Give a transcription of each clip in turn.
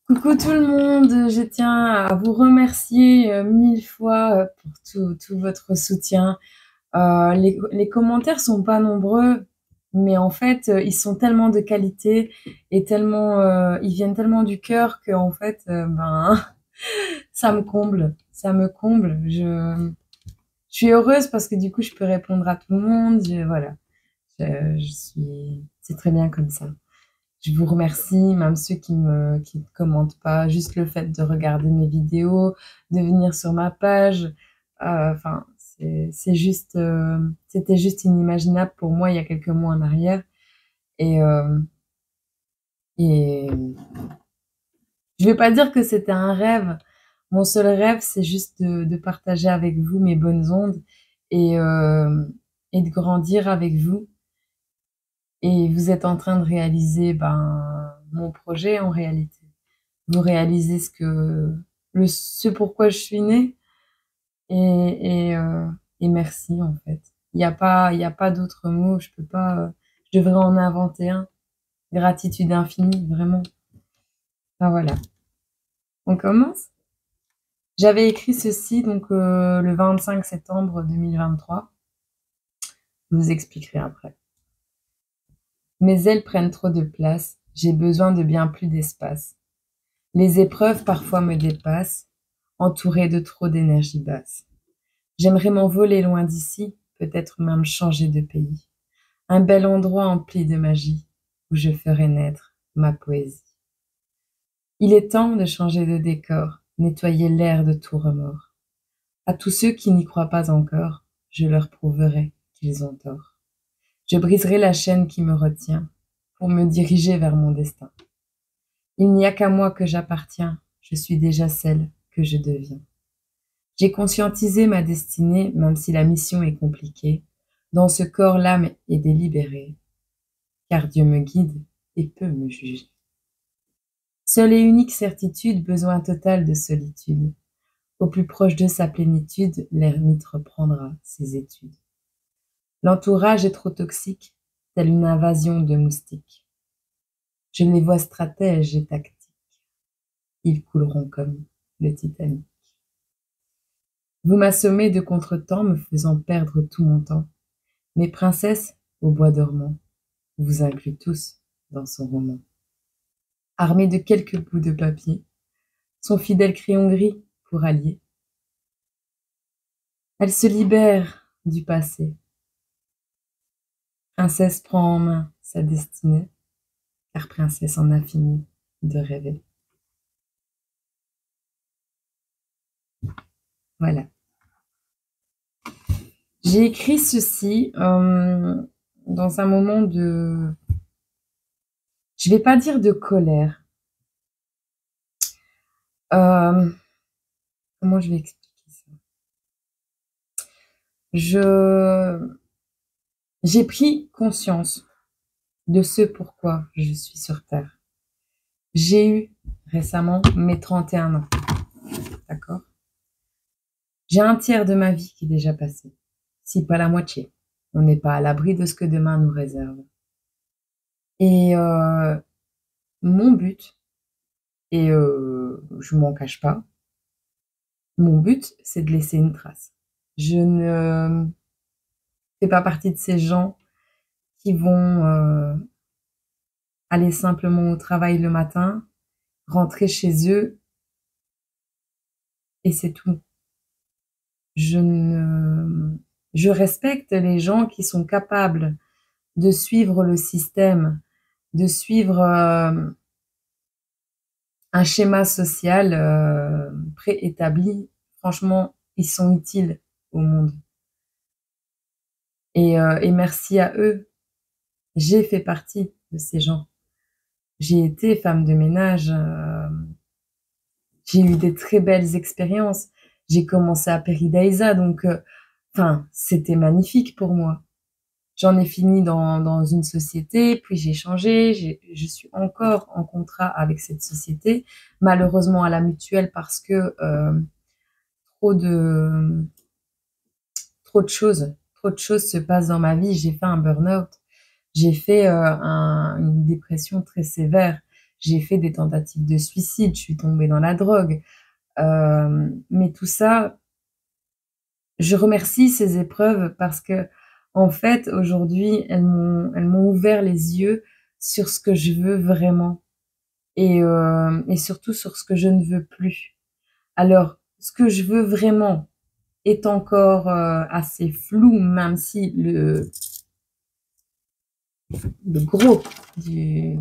Coucou tout le monde, je tiens à vous remercier 1000 fois pour tout votre soutien. Les commentaires sont pas nombreux, mais en fait, ils sont tellement de qualité et tellement, ils viennent tellement du cœur qu'en fait, ben, ça me comble, ça me comble. Je suis heureuse parce que du coup, je peux répondre à tout le monde. Voilà, c'est très bien comme ça. Je vous remercie, même ceux qui ne commentent pas, juste le fait de regarder mes vidéos, de venir sur ma page. Enfin, c'est juste, c'était juste inimaginable pour moi il y a quelques mois en arrière. Et, euh, et je vais pas dire que c'était un rêve. Mon seul rêve, c'est juste de partager avec vous mes bonnes ondes et, euh, et de grandir avec vous. Et vous êtes en train de réaliser ben, mon projet en réalité. Vous réalisez ce pourquoi je suis née et merci en fait. Il y a pas d'autre mot. Je peux pas. Je devrais en inventer un. Gratitude infinie, vraiment. Enfin voilà. On commence. J'avais écrit ceci donc le 25 septembre 2023. Je vous expliquerai après. Mes ailes prennent trop de place. J'ai besoin de bien plus d'espace. Les épreuves parfois me dépassent, entourées de trop d'énergie basse. J'aimerais m'envoler loin d'ici, peut-être même changer de pays. Un bel endroit empli de magie, où je ferai naître ma poésie. Il est temps de changer de décor, nettoyer l'air de tout remords. À tous ceux qui n'y croient pas encore, je leur prouverai qu'ils ont tort. Je briserai la chaîne qui me retient, pour me diriger vers mon destin. Il n'y a qu'à moi que j'appartiens, je suis déjà celle que je deviens. J'ai conscientisé ma destinée, même si la mission est compliquée. Dans ce corps, l'âme est délibérée, car Dieu me guide et peut me juger. Seule et unique certitude, besoin total de solitude. Au plus proche de sa plénitude, l'ermite reprendra ses études. L'entourage est trop toxique, telle une invasion de moustiques. Je les vois stratèges et tactiques. Ils couleront comme le Titanic. Vous m'assommez de contretemps, me faisant perdre tout mon temps. Mes princesses, au bois dormant, vous inclut tous dans son roman. Armée de quelques bouts de papier, son fidèle crayon gris pour allier. Elle se libère du passé. Princesse prend en main sa destinée, car princesse en a fini de rêver. Voilà. J'ai écrit ceci dans un moment de, je vais pas dire de colère. Euh, Comment je vais expliquer ça? Je, j'ai pris conscience de ce pourquoi je suis sur Terre. J'ai eu récemment mes 31 ans, d'accord? J'ai un tiers de ma vie qui est déjà passé, si pas la moitié. On n'est pas à l'abri de ce que demain nous réserve. Et mon but, et je m'en cache pas, mon but, c'est de laisser une trace. Je ne fais pas partie de ces gens qui vont aller simplement au travail le matin, rentrer chez eux et c'est tout. Je ne, je respecte les gens qui sont capables de suivre le système, de suivre un schéma social préétabli. Franchement, ils sont utiles au monde. Et merci à eux, j'ai fait partie de ces gens. J'ai été femme de ménage, j'ai eu des très belles expériences. J'ai commencé à Peridaisa, donc enfin, c'était magnifique pour moi. J'en ai fini dans une société, puis j'ai changé, je suis encore en contrat avec cette société, malheureusement à la mutuelle parce que trop de, trop de choses se passent dans ma vie. J'ai fait un burn-out, j'ai fait une dépression très sévère, j'ai fait des tentatives de suicide, je suis tombée dans la drogue. Mais tout ça, je remercie ces épreuves parce que, en fait, aujourd'hui, elles m'ont ouvert les yeux sur ce que je veux vraiment et surtout sur ce que je ne veux plus. Alors, ce que je veux vraiment est encore, assez flou, même si le gros du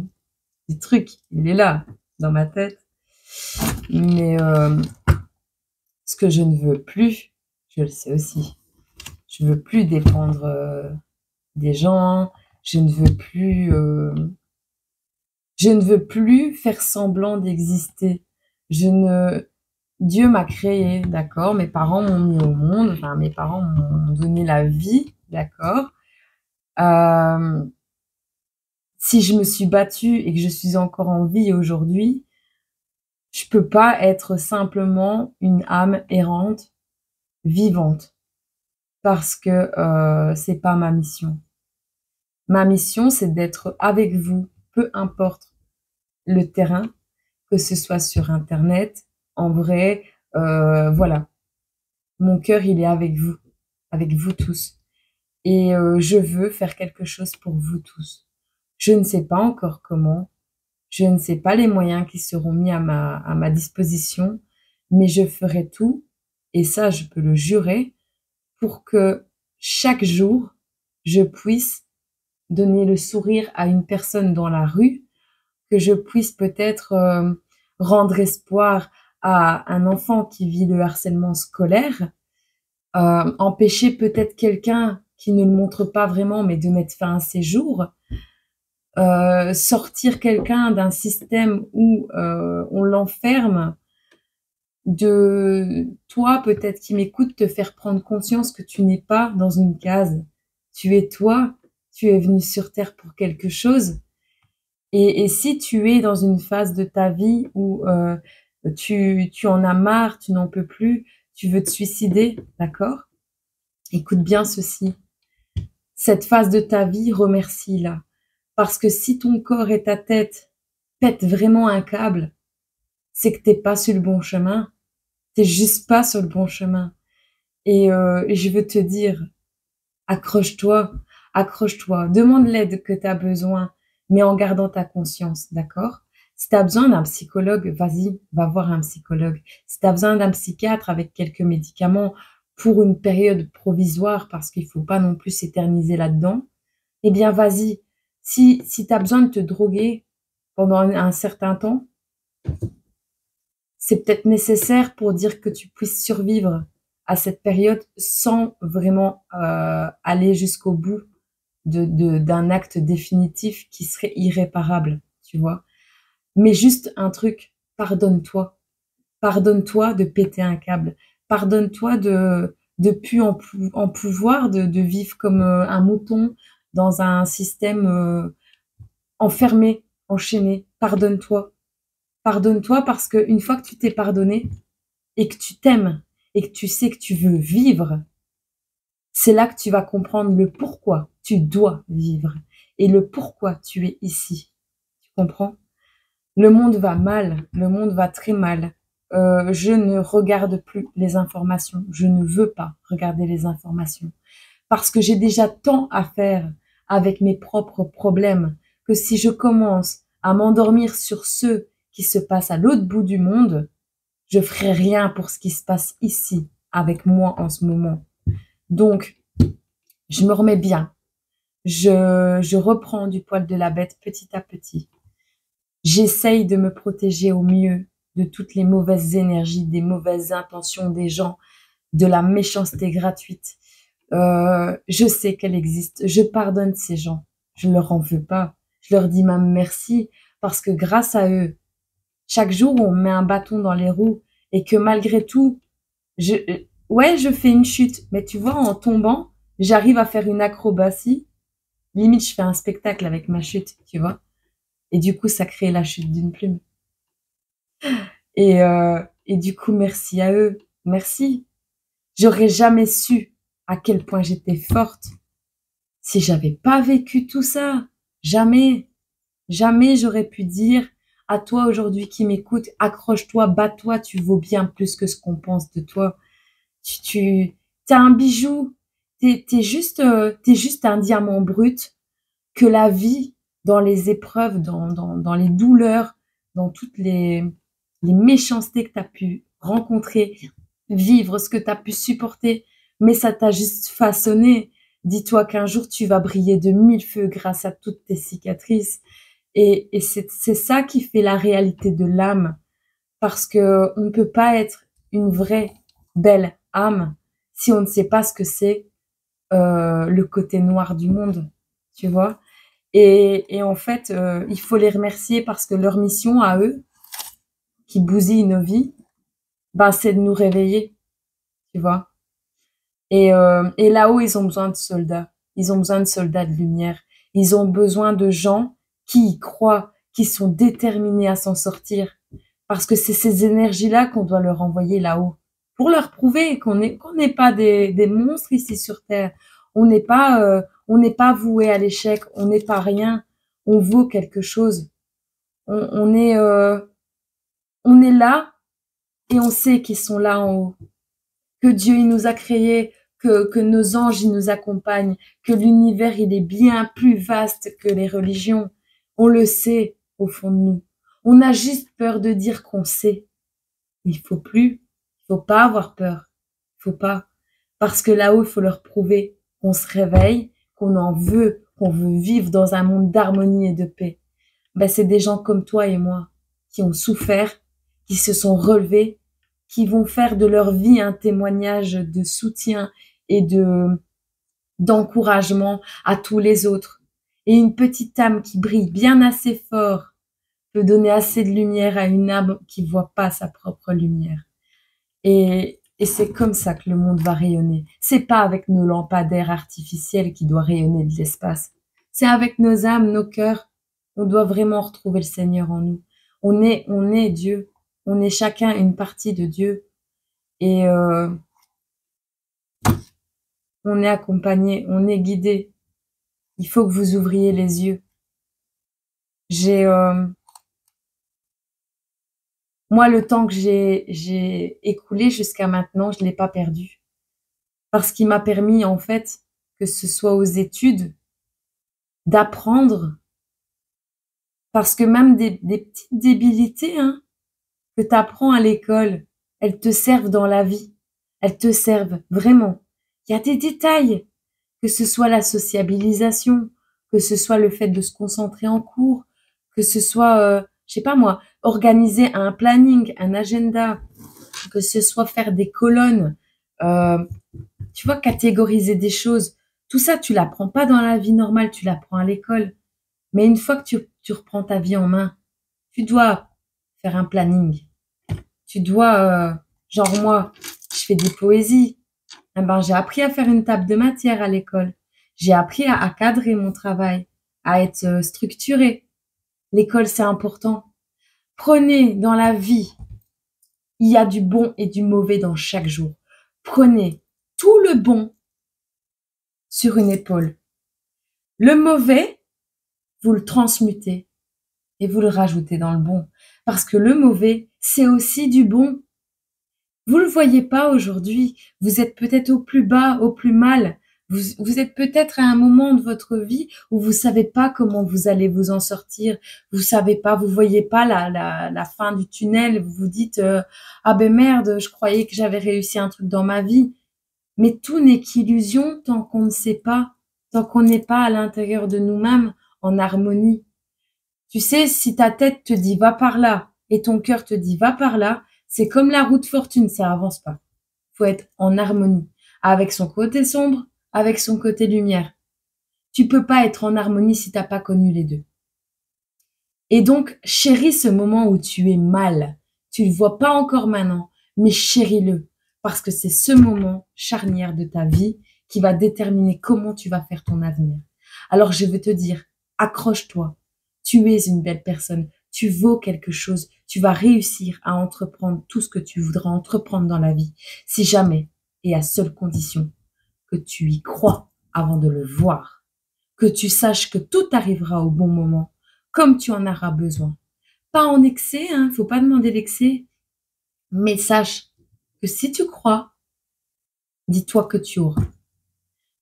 truc, il est là, dans ma tête. Mais, ce que je ne veux plus, je le sais aussi. Je veux plus dépendre, des gens, je ne veux plus, je ne veux plus faire semblant d'exister. Je ne Dieu m'a créé, d'accord? Mes parents m'ont mis au monde, enfin mes parents m'ont donné la vie, d'accord? Hem, Si je me suis battue et que je suis encore en vie aujourd'hui, je peux pas être simplement une âme errante, vivante, parce que, c'est pas ma mission. Ma mission, c'est d'être avec vous, peu importe le terrain, que ce soit sur internet, en vrai, voilà. Mon cœur, il est avec vous tous et je veux faire quelque chose pour vous tous. Je ne sais pas encore comment, je ne sais pas les moyens qui seront mis à ma disposition, mais je ferai tout et ça, je peux le jurer, pour que chaque jour, je puisse donner le sourire à une personne dans la rue, que je puisse peut-être, rendre espoir à un enfant qui vit le harcèlement scolaire, empêcher peut-être quelqu'un qui ne le montre pas vraiment, mais de mettre fin à ses jours, sortir quelqu'un d'un système où, on l'enferme, de toi peut-être qui m'écoute, te faire prendre conscience que tu n'es pas dans une case. Tu es toi, tu es venu sur terre pour quelque chose et si tu es dans une phase de ta vie où, tu en as marre, tu n'en peux plus, tu veux te suicider, d'accord? Écoute bien ceci, cette phase de ta vie, remercie-la. Parce que si ton corps et ta tête pètent vraiment un câble, c'est que tu pas sur le bon chemin. Tu juste pas sur le bon chemin et je veux te dire, accroche-toi, accroche-toi, demande l'aide que tu as besoin, mais en gardant ta conscience, d'accord? Si tu as besoin d'un psychologue, vas-y, va voir un psychologue. Si tu as besoin d'un psychiatre avec quelques médicaments pour une période provisoire, parce qu'il faut pas non plus s'éterniser là-dedans, eh bien vas-y. Si tu as besoin de te droguer pendant un certain temps, c'est peut-être nécessaire pour dire que tu puisses survivre à cette période sans vraiment, aller jusqu'au bout d'un acte définitif qui serait irréparable, tu vois? Mais juste un truc, pardonne-toi. Pardonne-toi de péter un câble. Pardonne-toi de plus en pouvoir, de vivre comme, un mouton dans un système, enfermé, enchaîné. Pardonne-toi. Pardonne-toi parce qu'une fois que tu t'es pardonné et que tu t'aimes et que tu sais que tu veux vivre, c'est là que tu vas comprendre le pourquoi tu dois vivre et le pourquoi tu es ici. Tu comprends? Le monde va mal, le monde va très mal. Je ne regarde plus les informations. Je ne veux pas regarder les informations parce que j'ai déjà tant à faire avec mes propres problèmes que si je commence à m'endormir sur ceux qui se passent à l'autre bout du monde, je ferai rien pour ce qui se passe ici avec moi en ce moment. Donc, je me remets bien. Je reprends du poil de la bête petit à petit. J'essaye de me protéger au mieux de toutes les mauvaises énergies, des mauvaises intentions des gens, de la méchanceté gratuite. Je sais qu'elle existe. Je pardonne ces gens. Je ne leur en veux pas. Je leur dis même merci parce que grâce à eux, chaque jour où on me met un bâton dans les roues et que malgré tout, ouais, je fais une chute, mais tu vois, en tombant, j'arrive à faire une acrobatie. Limite, je fais un spectacle avec ma chute, tu vois. Et du coup, ça crée la chute d'une plume. Et du coup, merci à eux. Merci. J'aurais jamais su à quel point j'étais forte si j'avais pas vécu tout ça. Jamais, jamais j'aurais pu dire à toi aujourd'hui qui m'écoute, accroche-toi, bats-toi, tu vaux bien plus que ce qu'on pense de toi. T'es un bijou, t'es juste un diamant brut que la vie, dans les épreuves, dans les douleurs, dans toutes les méchancetés que tu as pu rencontrer, vivre, ce que tu as pu supporter, mais ça t'a juste façonné. Dis-toi qu'un jour, tu vas briller de mille feux grâce à toutes tes cicatrices. Et c'est ça qui fait la réalité de l'âme. Parce que on ne peut pas être une vraie belle âme si on ne sait pas ce que c'est le côté noir du monde, tu vois. Et en fait, il faut les remercier parce que leur mission à eux, qui bousillent nos vies, ben, c'est de nous réveiller, tu vois. Et là-haut, ils ont besoin de soldats. Ils ont besoin de soldats de lumière. Ils ont besoin de gens qui y croient, qui sont déterminés à s'en sortir. Parce que c'est ces énergies-là qu'on doit leur envoyer là-haut. Pour leur prouver qu'on n'est pas des monstres ici sur Terre. On n'est pas voué à l'échec. On n'est pas rien. On vaut quelque chose. On, on est, euh, on est là et on sait qu'ils sont là en haut. Que Dieu, il nous a créés, que nos anges, ils nous accompagnent, que l'univers, il est bien plus vaste que les religions. On le sait au fond de nous. On a juste peur de dire qu'on sait. Il faut plus. Il faut pas avoir peur. Il faut pas. Parce que là-haut, il faut leur prouver qu'on se réveille, qu'on en veut, qu'on veut vivre dans un monde d'harmonie et de paix. Ben, c'est des gens comme toi et moi qui ont souffert, qui se sont relevés, qui vont faire de leur vie un témoignage de soutien et d'encouragement à tous les autres. Et une petite âme qui brille bien assez fort peut donner assez de lumière à une âme qui voit pas sa propre lumière. Et c'est comme ça que le monde va rayonner. C'est pas avec nos lampadaires artificiels qui doit rayonner de l'espace. C'est avec nos âmes, nos cœurs. On doit vraiment retrouver le Seigneur en nous. On est Dieu. On est chacun une partie de Dieu. Et on est accompagné, on est guidé. Il faut que vous ouvriez les yeux. J'ai moi le temps que j'ai écoulé jusqu'à maintenant, je l'ai pas perdu parce qu'il m'a permis en fait que ce soit aux études d'apprendre parce que même des petites débilités hein, que tu apprends à l'école, elles te servent dans la vie. Elles te servent vraiment. Il y a des détails, que ce soit la sociabilisation, que ce soit le fait de se concentrer en cours, que ce soit, je sais pas moi, organiser un planning, un agenda, que ce soit faire des colonnes, euh, tu vois, catégoriser des choses. Tout ça, tu l'apprends pas dans la vie normale, tu l'apprends à l'école. Mais une fois que tu reprends ta vie en main, tu dois faire un planning. Tu dois, genre moi, je fais des poésies. Eh ben, j'ai appris à faire une table de matière à l'école. J'ai appris à cadrer mon travail, à être structuré. L'école, c'est important. Prenez dans la vie, il y a du bon et du mauvais dans chaque jour. Prenez tout le bon sur une épaule. Le mauvais, vous le transmutez et vous le rajoutez dans le bon. Parce que le mauvais, c'est aussi du bon. Vous le voyez pas aujourd'hui. Vous êtes peut-être au plus bas, au plus mal. Vous êtes peut-être à un moment de votre vie où vous savez pas comment vous allez vous en sortir. Vous savez pas, vous voyez pas la fin du tunnel. Vous vous dites, ah ben merde, je croyais que j'avais réussi un truc dans ma vie. Mais tout n'est qu'illusion tant qu'on ne sait pas, tant qu'on n'est pas à l'intérieur de nous-mêmes en harmonie. Tu sais, si ta tête te dit va par là et ton cœur te dit va par là, c'est comme la roue de fortune, ça avance pas. Faut être en harmonie avec son côté sombre, avec son côté lumière. Tu peux pas être en harmonie si t'as pas connu les deux. Et donc, chéris ce moment où tu es mal. Tu le vois pas encore maintenant, mais chéris-le. Parce que c'est ce moment charnière de ta vie qui va déterminer comment tu vas faire ton avenir. Alors, je veux te dire, accroche-toi. Tu es une belle personne. Tu vaux quelque chose. Tu vas réussir à entreprendre tout ce que tu voudras entreprendre dans la vie. Si jamais, et à seule condition, que tu y crois avant de le voir. Que tu saches que tout arrivera au bon moment, comme tu en auras besoin. Pas en excès, hein, faut pas demander l'excès, mais sache que si tu crois, dis-toi que tu auras.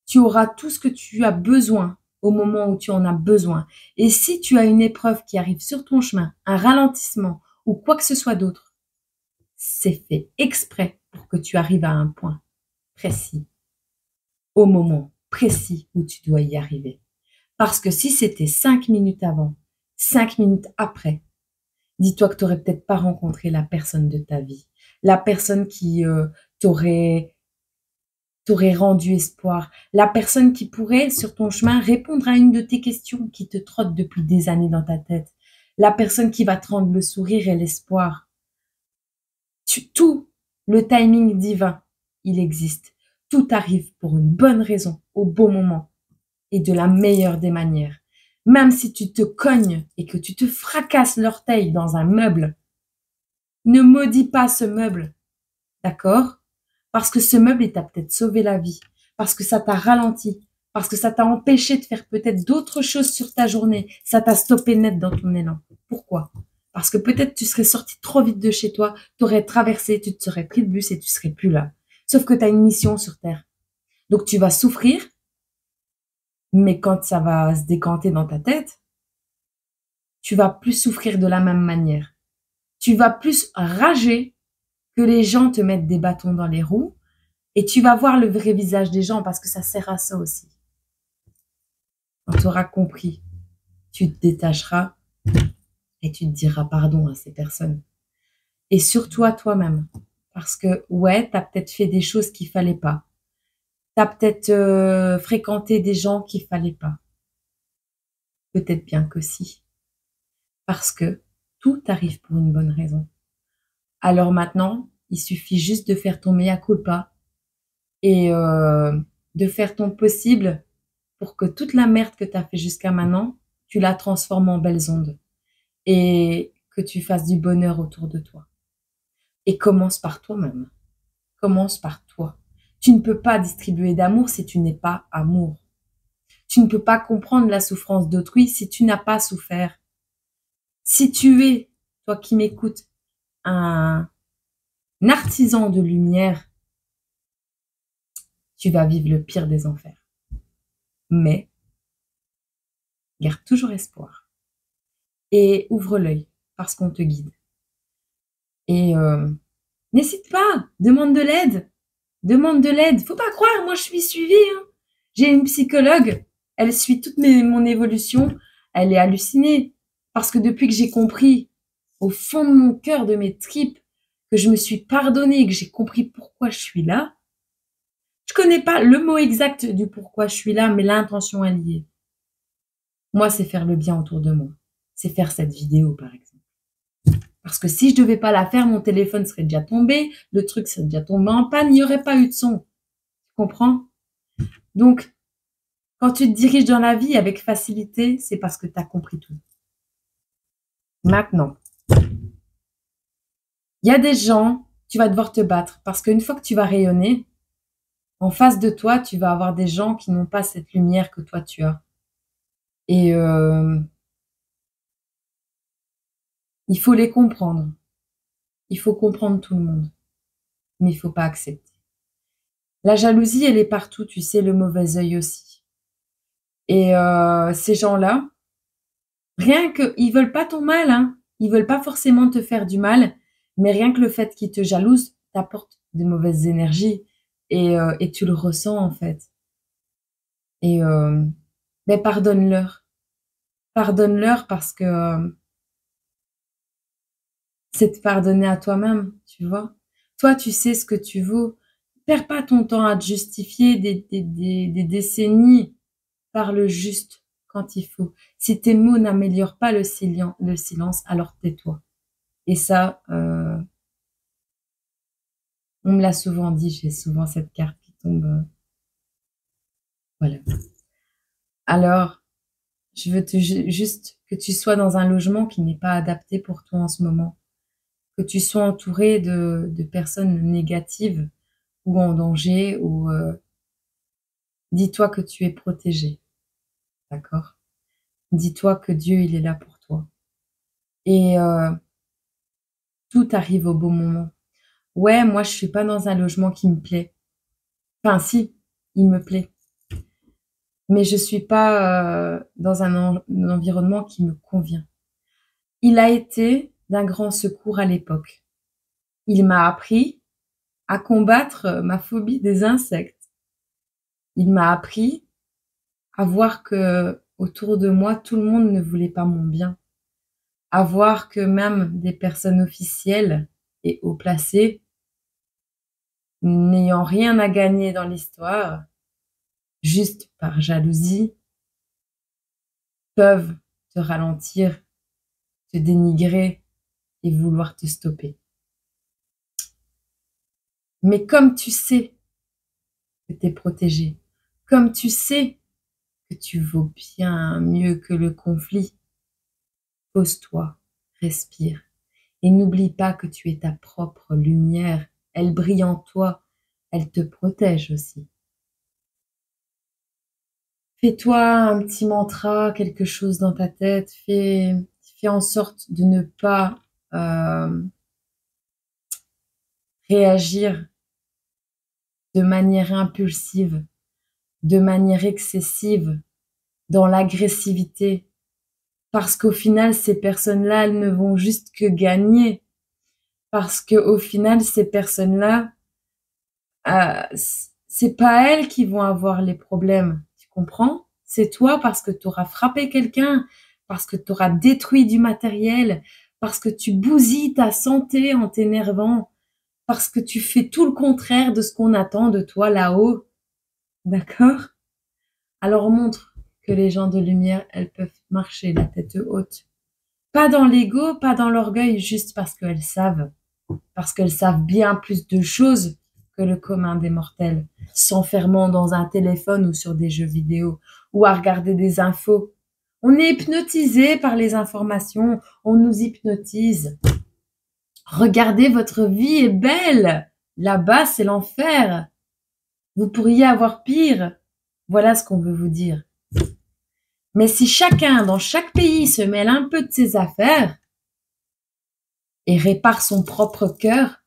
Tu auras tout ce que tu as besoin au moment où tu en as besoin. Et si tu as une épreuve qui arrive sur ton chemin, un ralentissement ou quoi que ce soit d'autre, c'est fait exprès pour que tu arrives à un point précis, au moment précis où tu dois y arriver. Parce que si c'était 5 minutes avant, 5 minutes après, dis-toi que tu n'aurais peut-être pas rencontré la personne de ta vie, la personne qui t'aurait rendu espoir, la personne qui pourrait, sur ton chemin, répondre à une de tes questions qui te trottent depuis des années dans ta tête, la personne qui va te rendre le sourire et l'espoir. Tout, le timing divin, il existe. Tout arrive pour une bonne raison, au bon moment et de la meilleure des manières. Même si tu te cognes et que tu te fracasses l'orteil dans un meuble, ne maudis pas ce meuble, d'accord? Parce que ce meuble, il t'a peut-être sauvé la vie, parce que ça t'a ralenti, parce que ça t'a empêché de faire peut-être d'autres choses sur ta journée, ça t'a stoppé net dans ton élan. Pourquoi? Parce que peut-être tu serais sorti trop vite de chez toi, tu aurais traversé, tu te serais pris le bus et tu serais plus là. Sauf que tu as une mission sur Terre. Donc tu vas souffrir, mais quand ça va se décanter dans ta tête, tu vas plus souffrir de la même manière. Tu vas plus rager que les gens te mettent des bâtons dans les roues et tu vas voir le vrai visage des gens parce que ça sert à ça aussi. Quand tu auras compris, tu te détacheras et tu te diras pardon à ces personnes. Et surtout à toi-même. Parce que, ouais, tu as peut-être fait des choses qu'il fallait pas. Tu as peut-être fréquenté des gens qu'il fallait pas. Peut-être bien que si. Parce que tout arrive pour une bonne raison. Alors maintenant, il suffit juste de faire ton mea culpa et de faire ton possible pour que toute la merde que tu as fait jusqu'à maintenant, tu la transformes en belles ondes et que tu fasses du bonheur autour de toi. Et commence par toi-même. Commence par toi. Tu ne peux pas distribuer d'amour si tu n'es pas amour. Tu ne peux pas comprendre la souffrance d'autrui si tu n'as pas souffert. Si tu es, toi qui m'écoutes, un artisan de lumière, tu vas vivre le pire des enfers. Mais garde toujours espoir et ouvre l'œil parce qu'on te guide. Et n'hésite pas, demande de l'aide. Demande de l'aide. Faut pas croire, moi je suis suivie. Hein. J'ai une psychologue, elle suit toute mon évolution. Elle est hallucinée parce que depuis que j'ai compris au fond de mon cœur, de mes tripes, que je me suis pardonnée, que j'ai compris pourquoi je suis là, je connais pas le mot exact du pourquoi je suis là, mais l'intention est liée. Moi, c'est faire le bien autour de moi. C'est faire cette vidéo, par exemple. Parce que si je devais pas la faire, mon téléphone serait déjà tombé, le truc serait déjà tombé en panne, il n'y aurait pas eu de son. Tu comprends? Donc, quand tu te diriges dans la vie avec facilité, c'est parce que tu as compris tout. Maintenant, il y a des gens, tu vas devoir te battre parce qu'une fois que tu vas rayonner, en face de toi, tu vas avoir des gens qui n'ont pas cette lumière que toi tu as. Et il faut les comprendre. Il faut comprendre tout le monde, mais il faut pas accepter. La jalousie, elle est partout, tu sais, le mauvais œil aussi. Et ces gens-là, rien que, ils veulent pas ton mal, hein. Ils veulent pas forcément te faire du mal, mais rien que le fait qu'ils te jalousent t'apporte de mauvaises énergies et tu le ressens en fait. Et ben pardonne-leur, pardonne-leur parce que c'est te pardonner à toi-même, tu vois. Toi, tu sais ce que tu vaux. Perds pas ton temps à te justifier des décennies. Parle juste quand il faut. Si tes mots n'améliorent pas le silence, alors tais-toi. Et ça, on me l'a souvent dit, j'ai souvent cette carte qui tombe. Voilà. Alors, je veux juste que tu sois dans un logement qui n'est pas adapté pour toi en ce moment. Que tu sois entouré de personnes négatives ou en danger ou dis-toi que tu es protégé. D'accord? Dis-toi que Dieu, il est là pour toi. Et tout arrive au bon moment. Ouais, moi, je suis pas dans un logement qui me plaît. Enfin, si, il me plaît. Mais je suis pas dans un environnement qui me convient. Il a été d'un grand secours à l'époque. Il m'a appris à combattre ma phobie des insectes. Il m'a appris à voir que autour de moi, tout le monde ne voulait pas mon bien. À voir que même des personnes officielles et haut placées, n'ayant rien à gagner dans l'histoire, juste par jalousie, peuvent te ralentir, te dénigrer et vouloir te stopper. Mais comme tu sais que tu es protégé, comme tu sais que tu vaux bien mieux que le conflit, pose-toi, respire et n'oublie pas que tu es ta propre lumière. Elle brille en toi, elle te protège aussi. Fais-toi un petit mantra, quelque chose dans ta tête, fais en sorte de ne pas réagir de manière impulsive, de manière excessive, dans l'agressivité. Parce qu'au final, ces personnes-là, elles ne vont juste que gagner. Parce qu'au final, ces personnes-là, c'est pas elles qui vont avoir les problèmes. Tu comprends? C'est toi parce que tu auras frappé quelqu'un, parce que tu auras détruit du matériel, parce que tu bousilles ta santé en t'énervant, parce que tu fais tout le contraire de ce qu'on attend de toi là-haut. D'accord? Alors montre que les gens de lumière, elles peuvent marcher la tête haute. Pas dans l'ego, pas dans l'orgueil, juste parce qu'elles savent bien plus de choses que le commun des mortels, s'enfermant dans un téléphone ou sur des jeux vidéo, ou à regarder des infos. On est hypnotisé par les informations, on nous hypnotise. Regardez, votre vie est belle. Là-bas, c'est l'enfer. Vous pourriez avoir pire. Voilà ce qu'on veut vous dire. Mais si chacun dans chaque pays se mêle un peu de ses affaires et répare son propre cœur,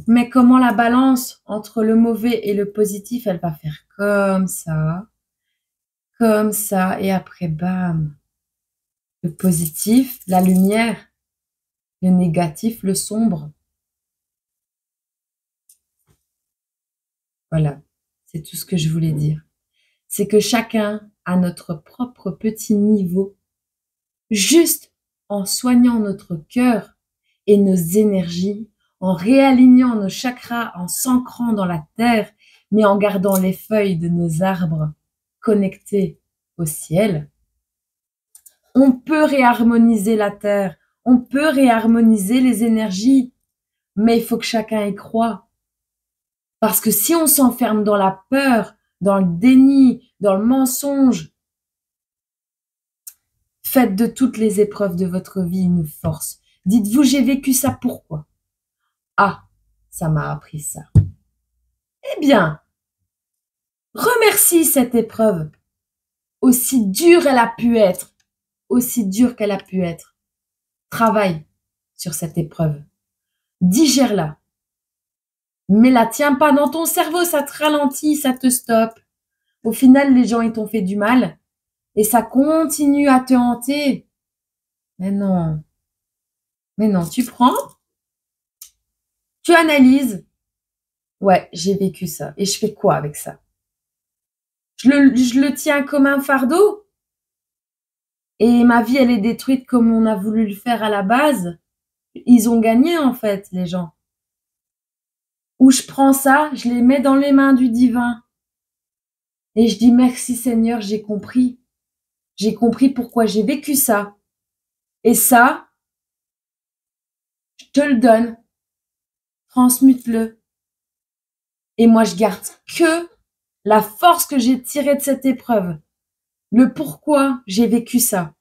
mais comment la balance entre le mauvais et le positif, elle va faire comme ça, et après, bam, le positif, la lumière, le négatif, le sombre. Voilà, c'est tout ce que je voulais dire. C'est que chacun a notre propre petit niveau, juste en soignant notre cœur et nos énergies, en réalignant nos chakras, en s'ancrant dans la terre, mais en gardant les feuilles de nos arbres connectées au ciel. On peut réharmoniser la terre, on peut réharmoniser les énergies, mais il faut que chacun y croie. Parce que si on s'enferme dans la peur, dans le déni, dans le mensonge, faites de toutes les épreuves de votre vie une force. Dites-vous, j'ai vécu ça, pourquoi? Ah, ça m'a appris ça. Eh bien, remercie cette épreuve, aussi dure elle a pu être, aussi dure qu'elle a pu être. Travaille sur cette épreuve. Digère-la. Mais la tiens pas dans ton cerveau, ça te ralentit, ça te stoppe. Au final, les gens, ils t'ont fait du mal et ça continue à te hanter. Mais non, tu prends, tu analyses. Ouais, j'ai vécu ça. Et je fais quoi avec ça? Je le tiens comme un fardeau et ma vie, elle est détruite comme on a voulu le faire à la base. Ils ont gagné, en fait, les gens. Ou je prends ça, je les mets dans les mains du divin et je dis merci Seigneur, j'ai compris. J'ai compris pourquoi j'ai vécu ça. Et ça, je te le donne. Transmute-le. Et moi, je garde que la force que j'ai tirée de cette épreuve. Le pourquoi j'ai vécu ça.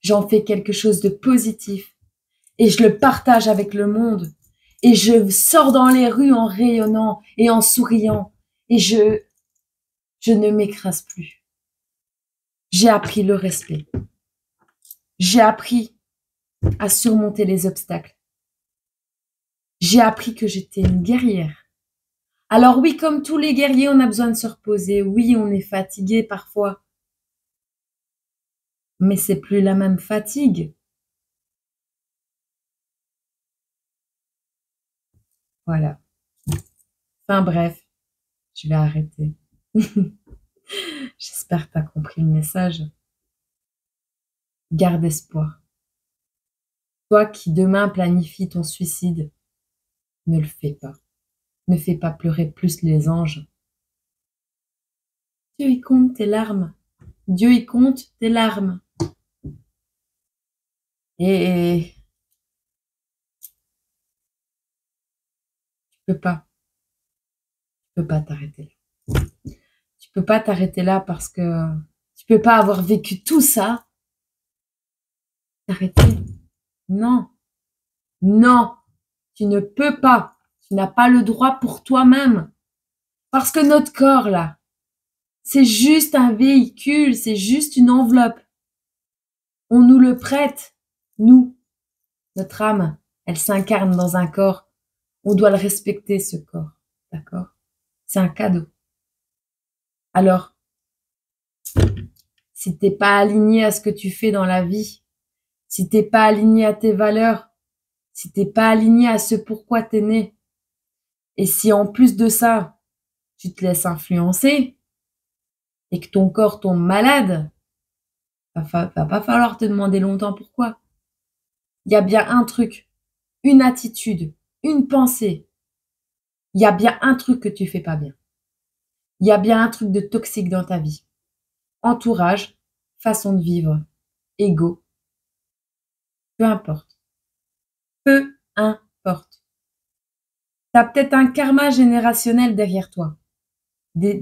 J'en fais quelque chose de positif. Et je le partage avec le monde. Et je sors dans les rues en rayonnant et en souriant. Et je ne m'écrase plus. J'ai appris le respect. J'ai appris à surmonter les obstacles. J'ai appris que j'étais une guerrière. Alors oui, comme tous les guerriers, on a besoin de se reposer. Oui, on est fatigué parfois. Mais c'est plus la même fatigue. Voilà. Enfin bref, je vais arrêter. J'espère que tu as compris le message. Garde espoir. Toi qui demain planifie ton suicide, ne le fais pas. Ne fais pas pleurer plus les anges. Dieu y compte tes larmes. Dieu y compte tes larmes. Et tu peux pas t'arrêter là. Tu peux pas t'arrêter là parce que tu peux pas avoir vécu tout ça. T'arrêter. Non. Non. Tu ne peux pas. Tu n'as pas le droit pour toi-même. Parce que notre corps, là, c'est juste un véhicule, c'est juste une enveloppe. On nous le prête. Nous, notre âme, elle s'incarne dans un corps. On doit le respecter, ce corps. D'accord? C'est un cadeau. Alors, si t'es pas aligné à ce que tu fais dans la vie, si t'es pas aligné à tes valeurs, si t'es pas aligné à ce pourquoi t'es né, et si en plus de ça, tu te laisses influencer, et que ton corps tombe malade, va pas falloir te demander longtemps pourquoi. Il y a bien un truc, une attitude, une pensée. Il y a bien un truc que tu fais pas bien. Il y a bien un truc de toxique dans ta vie. Entourage, façon de vivre, ego, peu importe. Peu importe. Tu as peut-être un karma générationnel derrière toi. Des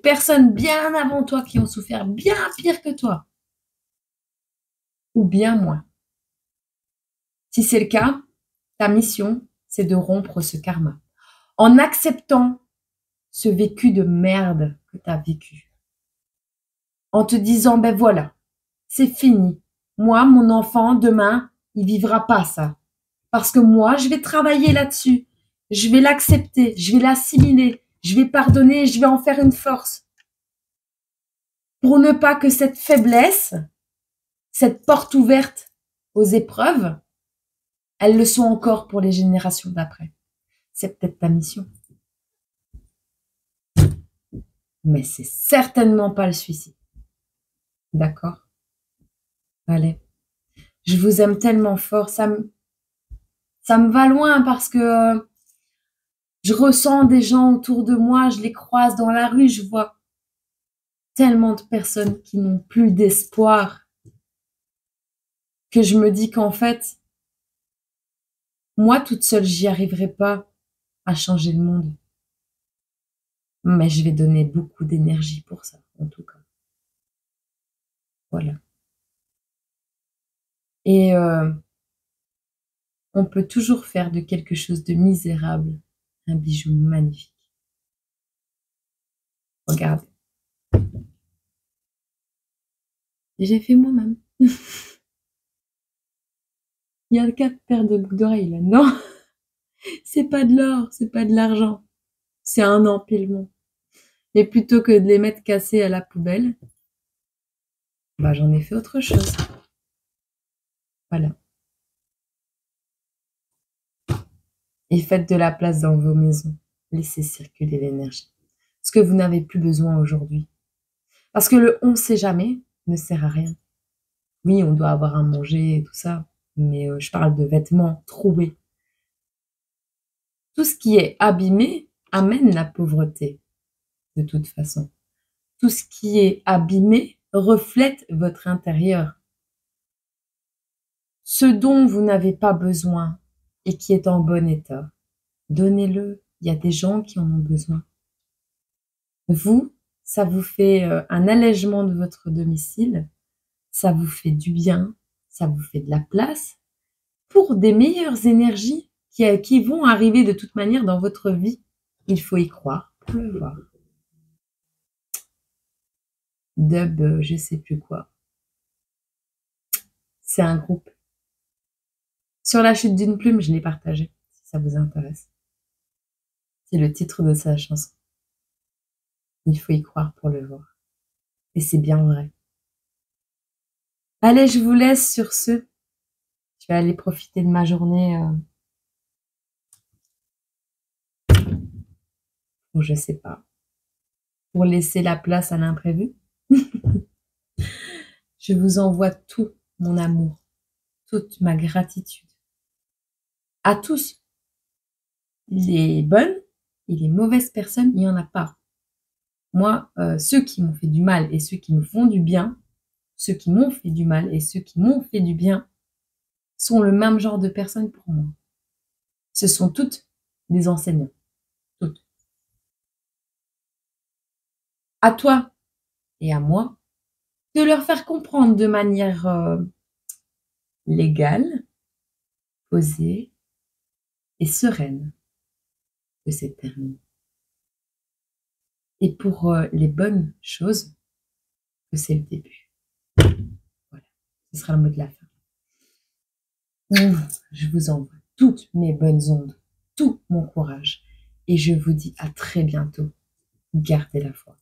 personnes bien avant toi qui ont souffert bien pire que toi. Ou bien moins. Si c'est le cas, ta mission, c'est de rompre ce karma. En acceptant ce vécu de merde que tu as vécu. En te disant, ben voilà, c'est fini. Moi, mon enfant, demain, il vivra pas ça. Parce que moi, je vais travailler là-dessus. Je vais l'accepter, je vais l'assimiler, je vais pardonner, je vais en faire une force. Pour ne pas que cette faiblesse, cette porte ouverte aux épreuves, elles le sont encore pour les générations d'après. C'est peut-être ta mission. Mais c'est certainement pas le suicide. D'accord? Allez. Je vous aime tellement fort. Ça me va loin parce que je ressens des gens autour de moi, je les croise dans la rue, je vois tellement de personnes qui n'ont plus d'espoir que je me dis qu'en fait, moi toute seule, j'y arriverai pas à changer le monde. Mais je vais donner beaucoup d'énergie pour ça, en tout cas. Voilà. Et on peut toujours faire de quelque chose de misérable un bijou magnifique. Regardez. J'ai fait moi-même. Il y a 4 paires de boucles d'oreilles là. Non, c'est pas de l'or, c'est pas de l'argent. C'est un empilement. Et plutôt que de les mettre cassés à la poubelle, bah j'en ai fait autre chose. Voilà. Et faites de la place dans vos maisons. Laissez circuler l'énergie. Ce que vous n'avez plus besoin aujourd'hui. Parce que le on sait jamais ne sert à rien. Oui, on doit avoir à manger et tout ça. Mais je parle de vêtements troués. Tout ce qui est abîmé amène la pauvreté, de toute façon. Tout ce qui est abîmé reflète votre intérieur. Ce dont vous n'avez pas besoin et qui est en bon état, donnez-le. Il y a des gens qui en ont besoin. Vous, ça vous fait un allègement de votre domicile, ça vous fait du bien, ça vous fait de la place pour des meilleures énergies qui vont arriver de toute manière dans votre vie. Il faut y croire pour le voir. Dub, je sais plus quoi. C'est un groupe. Sur la chute d'une plume, je l'ai partagé, si ça vous intéresse. C'est le titre de sa chanson. Il faut y croire pour le voir. Et c'est bien vrai. Allez, je vous laisse sur ce. Je vais aller profiter de ma journée. Ou je sais pas. Pour laisser la place à l'imprévu. Je vous envoie tout mon amour, toute ma gratitude. À tous. Les bonnes et les mauvaises personnes, il n'y en a pas. Moi, ceux qui m'ont fait du mal et ceux qui me font du bien, ceux qui m'ont fait du mal et ceux qui m'ont fait du bien, sont le même genre de personnes pour moi. Ce sont toutes des enseignants. Toutes. À toi et à moi de leur faire comprendre de manière légale, posée et sereine que c'est terminé. Et pour les bonnes choses, que c'est le début. Voilà, ce sera le mot de la fin. Je vous envoie toutes mes bonnes ondes, tout mon courage. Et je vous dis à très bientôt. Gardez la foi.